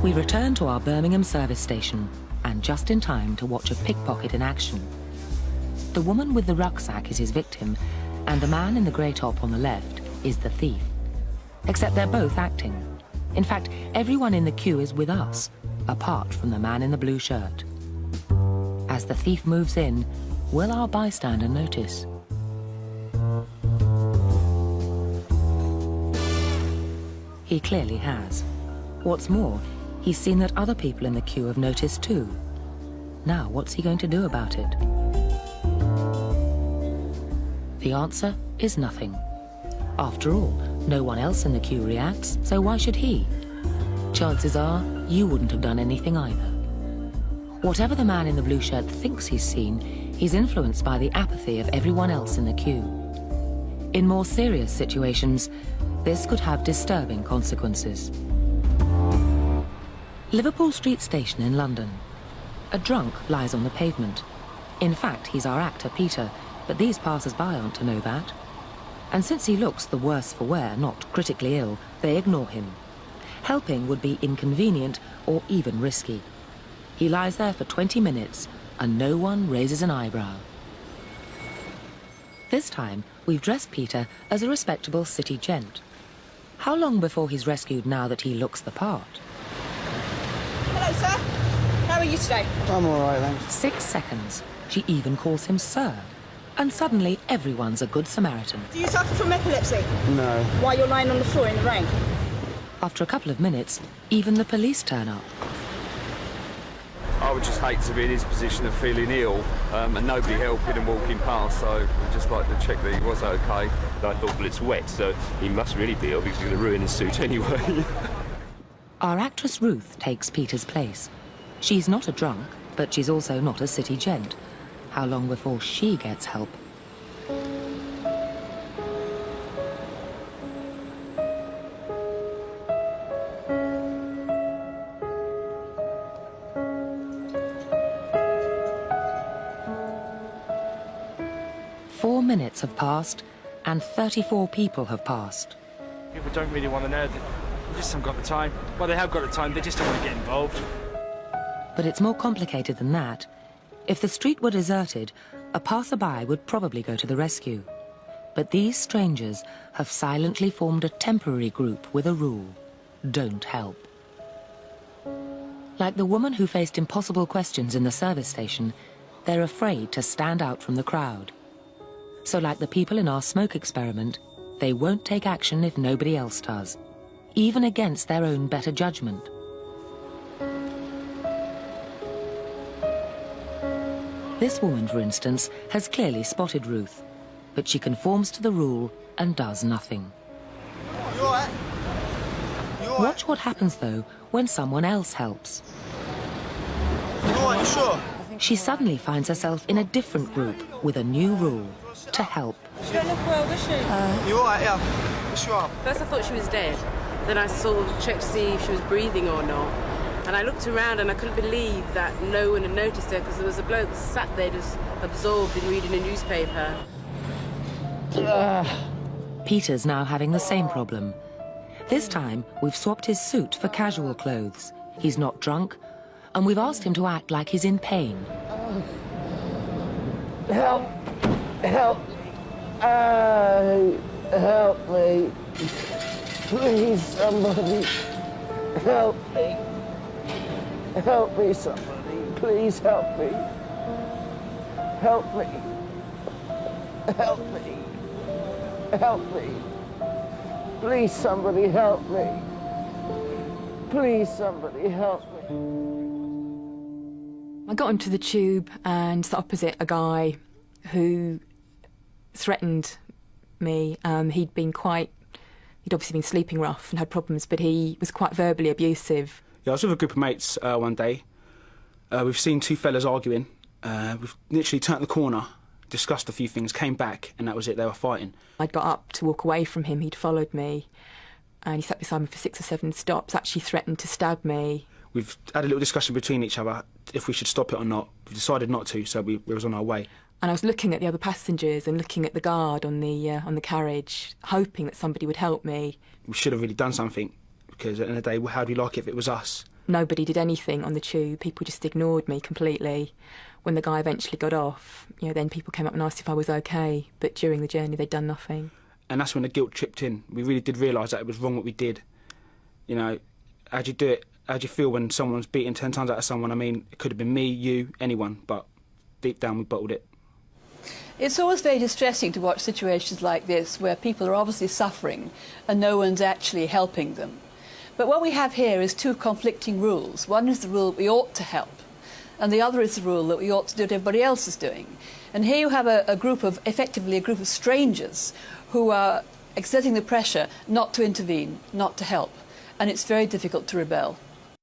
We return to our Birmingham service station, and just in time to watch a pickpocket in action. The woman with the rucksack is his victim, and the man in the grey top on the left is the thief. Except they're both acting. In fact, everyone in the queue is with us, apart from the man in the blue shirt. As the thief moves in, will our bystander notice? He clearly has. What's more, he's seen that other people in the queue have noticed too. Now, what's he going to do about it? The answer is nothing. After all, no one else in the queue reacts, so why should he? Chances are, you wouldn't have done anything either. Whatever the man in the blue shirt thinks he's seen, he's influenced by the apathy of everyone else in the queue. In more serious situations, this could have disturbing consequences. Liverpool Street Station in London. A drunk lies on the pavement. In fact, he's our actor, Peter, but these passers-by aren't to know that. And since he looks the worse for wear, not critically ill, they ignore him. Helping would be inconvenient or even risky. He lies there for 20 minutes and no one raises an eyebrow. This time, we've dressed Peter as a respectable city gent. How long before he's rescued now that he looks the part? Hello, sir. How are you today? I'm all right, thanks. 6 seconds. She even calls him sir. And suddenly, everyone's a good Samaritan. Do you suffer from epilepsy? No. Why you're lying on the floor in the rain? After a couple of minutes, even the police turn up. I would just hate to be in his position of feeling ill and nobody helping and walking past, so I'd just like to check that he was okay. I thought, well, it's wet, so he must really be ill because he's going to ruin his suit anyway. Our actress Ruth takes Peter's place. She's not a drunk, but she's also not a city gent. How long before she gets help? Four minutes have passed, and 34 people have passed. People don't really want to know. They just haven't got the time. Well, they have got the time, they just don't want to get involved. But it's more complicated than that. If the street were deserted, a passerby would probably go to the rescue. But these strangers have silently formed a temporary group with a rule: don't help. Like the woman who faced impossible questions in the service station, they're afraid to stand out from the crowd. So like the people in our smoke experiment, they won't take action if nobody else does, even against their own better judgment. This woman, for instance, has clearly spotted Ruth, but she conforms to the rule and does nothing. You all right? You all right? Watch what happens, though, when someone else helps. You all right, you sure? She suddenly finds herself in a different group with a new rule: to help. She don't look well, does she? You all right, yeah? Yes, you are. First I thought she was dead. Then I sort of checked to see if she was breathing or not. And I looked around and I couldn't believe that no one had noticed her, because there was a bloke sat there just absorbed in reading a newspaper. Peter's now having the same problem. This time, we've swapped his suit for casual clothes. He's not drunk, and we've asked him to act like he's in pain. Help! Help! Help me! Please, somebody! Help me! Help me, somebody! Please help me! Help me! Help me! Help me! Please, somebody help me! Please, somebody help me! I got onto the tube and sat opposite a guy who threatened me. He'd obviously been sleeping rough and had problems, but he was quite verbally abusive. Yeah, I was with a group of mates one day. We've seen two fellas arguing. We've literally turned the corner, discussed a few things, came back, and that was it, they were fighting. I'd got up to walk away from him, he'd followed me, and he sat beside me for 6 or 7 stops, actually threatened to stab me. We've had a little discussion between each other if we should stop it or not. We decided not to, so we was on our way. And I was looking at the other passengers and looking at the guard on the carriage, hoping that somebody would help me. We should have really done something, because at the end of the day, how'd we like it if it was us? nobody did anything on the tube. People just ignored me completely. When the guy eventually got off, then people came up and asked if I was okay, but during the journey they'd done nothing. And that's when the guilt tripped in. We really did realise that it was wrong what we did. How'd you do it? How'd you feel when someone's beating 10 times out of someone? I mean, it could have been me, you, anyone, but deep down we bottled it. It's always very distressing to watch situations like this where people are obviously suffering and no one's actually helping them. But what we have here is two conflicting rules. One is the rule that we ought to help, and the other is the rule that we ought to do what everybody else is doing. And here you have effectively a group of strangers who are exerting the pressure not to intervene, not to help, and it's very difficult to rebel.